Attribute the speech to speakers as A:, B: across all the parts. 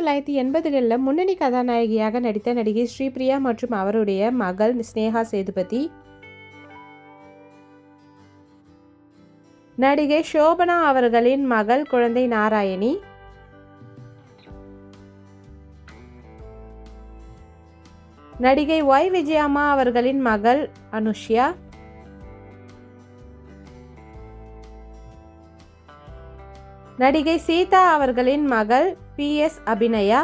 A: 1980களில் முன்னணி கதாநாயகியாக நடித்த நடிகை ஸ்ரீபிரியா மற்றும் அவருடைய மகள் ஸ்னேகா சேதுபதி, நடிகை ஷோபனா அவர்களின் மகள் குழந்தை நாராயணி, நடிகை ஒய் விஜயம்மா அவர்களின் மகள் அனுஷ்யா, நடிகை சீதா அவர்களின் மகள் PS அபிநயா,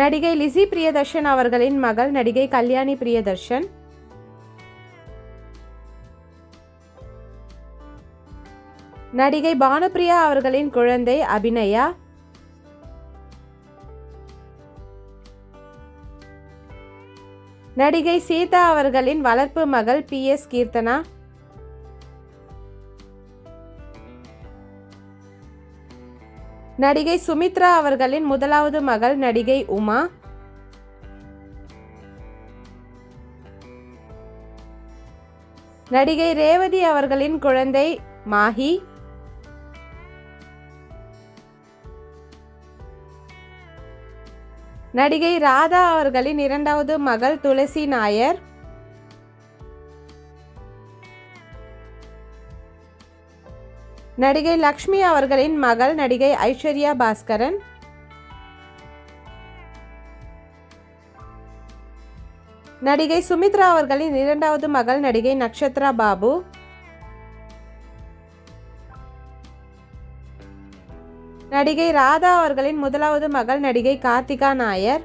A: நடிகை லிசி பிரியதர்ஷன் அவர்களின் மகள் நடிகை கல்யாணி பிரியதர்ஷன், நடிகை பானுப்பிரியா அவர்களின் குழந்தை அபிநயா, நடிகை சீதா அவர்களின் வளர்ப்பு மகள் PS கீர்த்தனா, நடிகை சுமித்ரா அவர்களின் முதலாவது மகள் நடிகை உமா, நடிகை ரேவதி அவர்களின் குழந்தை மாஹி, நடிகை ராதா அவர்களின் இரண்டாவது மகள் துளசி நாயர், நடிகை லக்ஷ்மி அவர்களின் மகள் நடிகை ஐஸ்வர்யா பாஸ்கரன், நடிகை சுமித்ரா அவர்களின் இரண்டாவது மகள் நடிகை நக்ஷத்ரா பாபு, நடிகை ராதா அவர்களின் முதலாவது மகள் நடிகை கார்த்திகா நாயர்,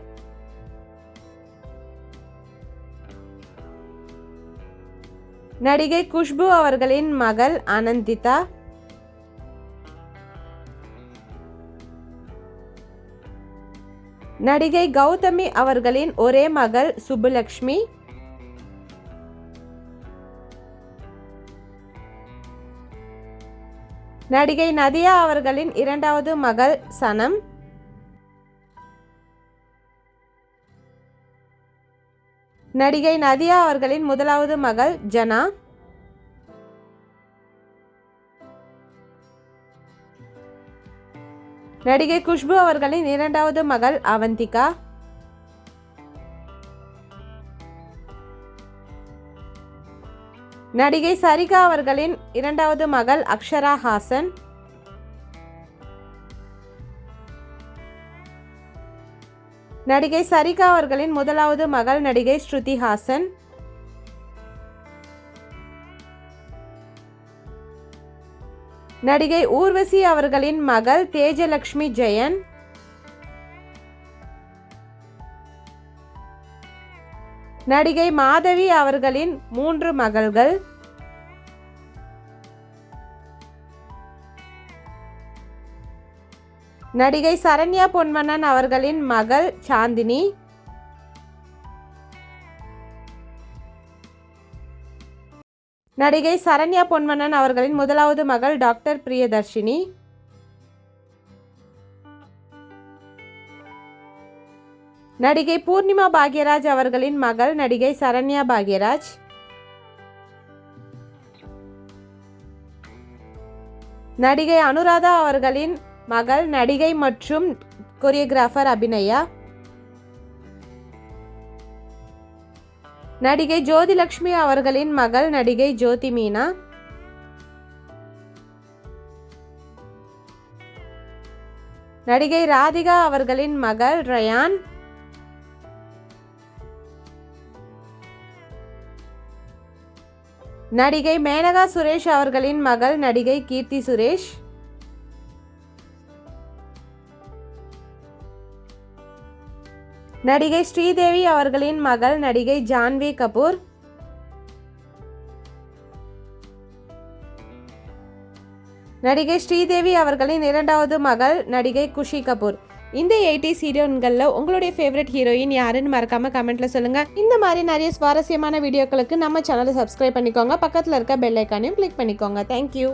A: நடிகை குஷ்பு அவர்களின் மகள் அனந்திதா, நடிகை கௌதமி அவர்களின் ஒரே மகள் சுப்புலக்ஷ்மி, நடிகை நதியா அவர்களின் இரண்டாவது மகள் சனம், நடிகை நதியா அவர்களின் முதலாவது மகள் ஜனா, நடிகை குஷ்பு அவர்களின் இரண்டாவது மகள் அவந்திகா, நடிகை சரிகா அவர்களின் இரண்டாவது மகள் அக்ஷரா ஹாசன், நடிகை சரிகா அவர்களின் முதலாவது மகள் நடிகை ஸ்ருதி ஹாசன், நடிகை ஊர்வசி அவர்களின் மகள் தேஜலக்ஷ்மி ஜெயன், நடிகை மாதவி அவர்களின் 3 மகள்கள், நடிகை சரண்யா பொன்வண்ணன் அவர்களின் மகள் சாந்தினி, நடிகை சரண்யா பொன்வண்ணன் அவர்களின் முதலாவது மகள் டாக்டர் பிரியதர்ஷினி, நடிகை பூர்ணிமா பாக்யராஜ் அவர்களின் மகள் நடிகை சரண்யா பாக்யராஜ், நடிகை அனுராதா அவர்களின் மகள் நடிகை மற்றும் கொரியோகிராஃபர் அபிநயா, நடிகை ஜோதிலக்ஷ்மி அவர்களின் மகள் நடிகை ஜோதி மீனா, நடிகை ராதிகா அவர்களின் மகள் ரயான், நடிகை மேனகா சுரேஷ் அவர்களின் மகள் நடிகை கீர்த்தி சுரேஷ், நடிகை ஸ்ரீதேவி அவர்களின் மகள் நடிகை ஜான்வி கபூர், நடிகை ஸ்ரீதேவி அவர்களின் இரண்டாவது மகள் நடிகை குஷி கபூர். இந்த 80s ஹீரோயின்களில் உங்களுடைய ஃபேவரட் ஹீரோயின் யாருன்னு மறக்காம கமெண்ட்ல சொல்லுங்க. இந்த மாதிரி நிறைய சுவாரஸ்யமான வீடியோக்களுக்கு நம்ம சேனலை சப்ஸ்கிரைப் பண்ணிக்கோங்க. பக்கத்தில் இருக்க பெல் ஐக்கானையும் கிளிக் பண்ணிக்கோங்க. தேங்க்யூ.